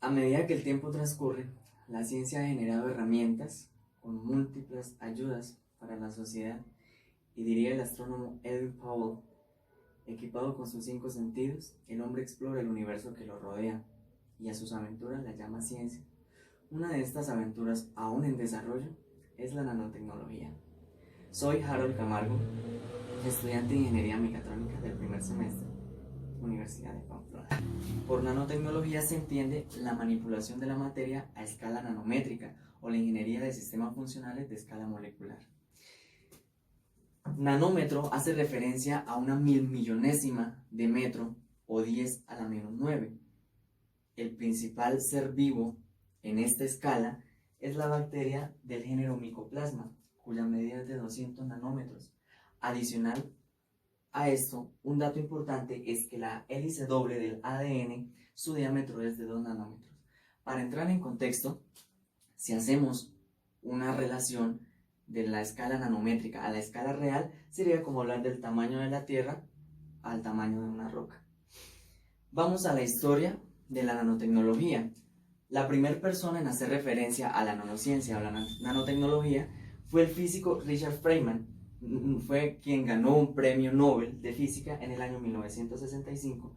A medida que el tiempo transcurre, la ciencia ha generado herramientas con múltiples ayudas para la sociedad, y diría el astrónomo Edwin Powell: equipado con sus 5 sentidos, el hombre explora el universo que lo rodea y a sus aventuras las llama ciencia. Una de estas aventuras, aún en desarrollo, es la nanotecnología. Soy Harold Camargo, estudiante de Ingeniería Mecatrónica del primer semestre, Universidad de Pamplona. Por nanotecnología se entiende la manipulación de la materia a escala nanométrica o la ingeniería de sistemas funcionales de escala molecular. Nanómetro hace referencia a una milmillonésima de metro o 10⁻⁹. El principal ser vivo en esta escala es la bacteria del género Mycoplasma, cuya medida es de 200 nanómetros. Adicional a esto, un dato importante es que la hélice doble del ADN, su diámetro es de 2 nanómetros. Para entrar en contexto, si hacemos una relación de la escala nanométrica a la escala real, sería como hablar del tamaño de la Tierra al tamaño de una roca. Vamos a la historia de la nanotecnología. La primera persona en hacer referencia a la nanociencia o la nanotecnología fue el físico Richard Feynman. Fue quien ganó un premio Nobel de Física en el año 1965,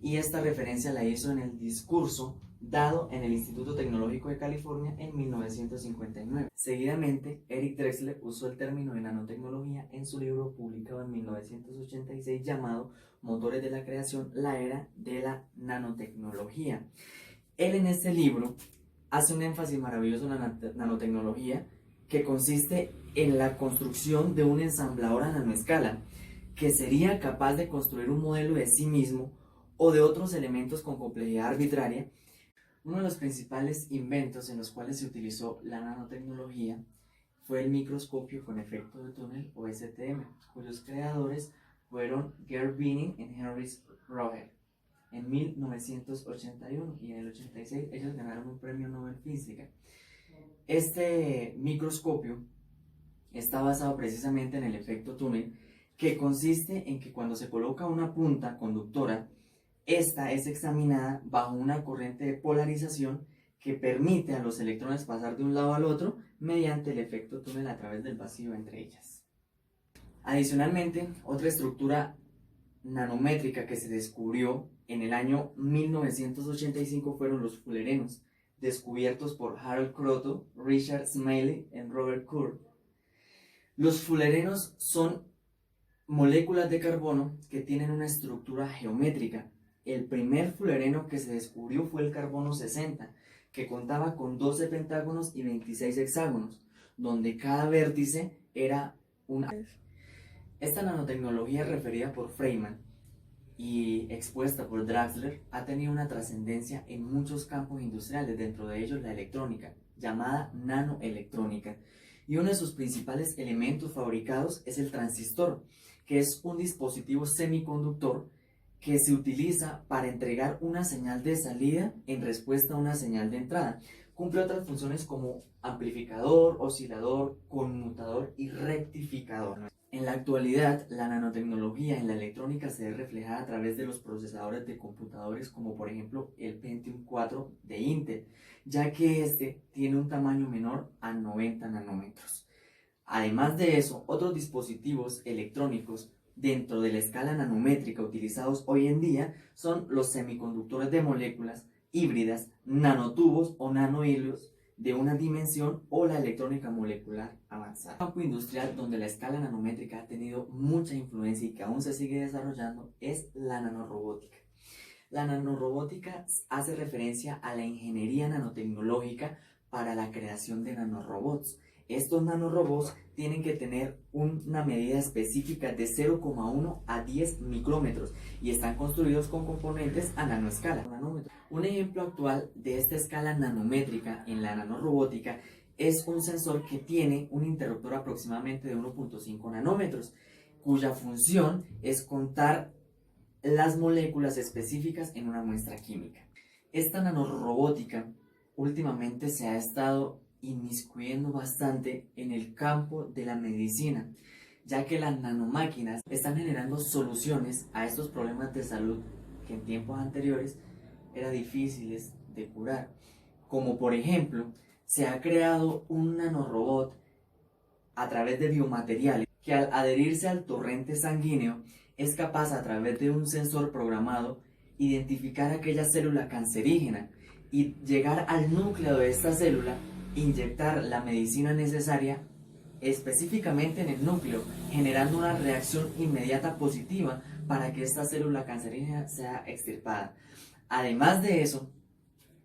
y esta referencia la hizo en el discurso dado en el Instituto Tecnológico de California en 1959. Seguidamente, Eric Drexler usó el término de nanotecnología en su libro publicado en 1986 llamado Motores de la Creación, la era de la nanotecnología. Él en este libro hace un énfasis maravilloso en la nanotecnología, que consiste en la construcción de un ensamblador a nanoescala, que sería capaz de construir un modelo de sí mismo o de otros elementos con complejidad arbitraria. Uno de los principales inventos en los cuales se utilizó la nanotecnología fue el microscopio con efecto de túnel o STM, cuyos creadores fueron Gerd Binning y Heinrich Röhrl en 1981, y en el 86 ellos ganaron un premio Nobel Física. Este microscopio está basado precisamente en el efecto túnel, que consiste en que cuando se coloca una punta conductora, esta es examinada bajo una corriente de polarización que permite a los electrones pasar de un lado al otro mediante el efecto túnel a través del vacío entre ellas. Adicionalmente, otra estructura nanométrica que se descubrió en el año 1985 fueron los fullerenos, descubiertos por Harold Kroto, Richard Smalley y Robert Curr. Los fullerenos son moléculas de carbono que tienen una estructura geométrica. El primer fullereno que se descubrió fue el carbono 60, que contaba con 12 pentágonos y 26 hexágonos, donde cada vértice era un... Esta nanotecnología referida por Feynman y expuesta por Drexler ha tenido una trascendencia en muchos campos industriales, dentro de ellos la electrónica, llamada nanoelectrónica, y uno de sus principales elementos fabricados es el transistor, que es un dispositivo semiconductor que se utiliza para entregar una señal de salida en respuesta a una señal de entrada. Cumple otras funciones como amplificador, oscilador, conmutador y rectificador. En la actualidad, la nanotecnología en la electrónica se ve reflejada a través de los procesadores de computadores, como por ejemplo el Pentium 4 de Intel, ya que este tiene un tamaño menor a 90 nanómetros. Además de eso, otros dispositivos electrónicos dentro de la escala nanométrica utilizados hoy en día son los semiconductores de moléculas híbridas, nanotubos o nanohilos de una dimensión, o la electrónica molecular avanzada. Un campo industrial donde la escala nanométrica ha tenido mucha influencia y que aún se sigue desarrollando es la nanorobótica. La nanorobótica hace referencia a la ingeniería nanotecnológica para la creación de nanorobots. Estos nanorobots tienen que tener una medida específica de 0,1 a 10 micrómetros y están construidos con componentes a nanoescala. Un ejemplo actual de esta escala nanométrica en la nanorobótica es un sensor que tiene un interruptor aproximadamente de 1,5 nanómetros, cuya función es contar las moléculas específicas en una muestra química. Esta nanorobótica últimamente se ha estado inmiscuyendo bastante en el campo de la medicina, ya que las nanomáquinas están generando soluciones a estos problemas de salud que en tiempos anteriores eran difíciles de curar. Como por ejemplo, se ha creado un nanorobot a través de biomateriales que al adherirse al torrente sanguíneo es capaz a través de un sensor programado identificar aquella célula cancerígena y llegar al núcleo de esta célula, inyectar la medicina necesaria específicamente en el núcleo, generando una reacción inmediata positiva para que esta célula cancerígena sea extirpada. Además de eso,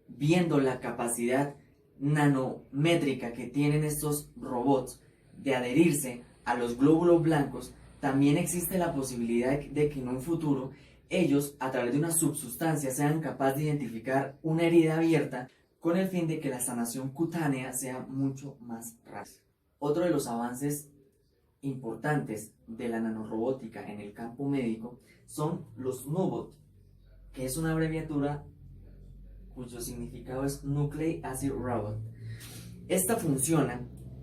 viendo la capacidad nanométrica que tienen estos robots de adherirse a los glóbulos blancos, también existe la posibilidad de que en un futuro ellos, a través de una subsustancia, sean capaces de identificar una herida abierta con el fin de que la sanación cutánea sea mucho más rápida. Otro de los avances importantes de la nanorobótica en el campo médico son los NUBOT, que es una abreviatura cuyo significado es Nucleic Acid Robot. Esta funciona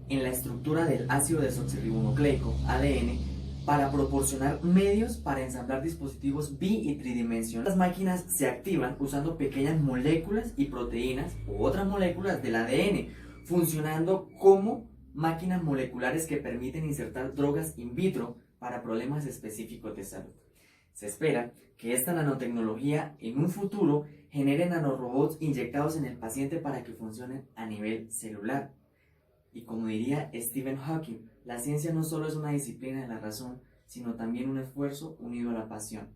en la estructura del ácido desoxirribonucleico, ADN, para proporcionar medios para ensamblar dispositivos bi y tridimensionales. Las máquinas se activan usando pequeñas moléculas y proteínas u otras moléculas del ADN, funcionando como máquinas moleculares que permiten insertar drogas in vitro para problemas específicos de salud. Se espera que esta nanotecnología en un futuro genere nanorobots inyectados en el paciente para que funcionen a nivel celular. Y como diría Stephen Hawking, la ciencia no solo es una disciplina de la razón, sino también un esfuerzo unido a la pasión.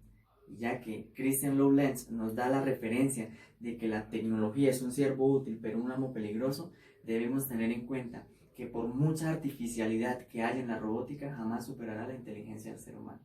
Y ya que Christian Lowlands nos da la referencia de que la tecnología es un siervo útil pero un amo peligroso, debemos tener en cuenta que por mucha artificialidad que haya en la robótica, jamás superará la inteligencia del ser humano.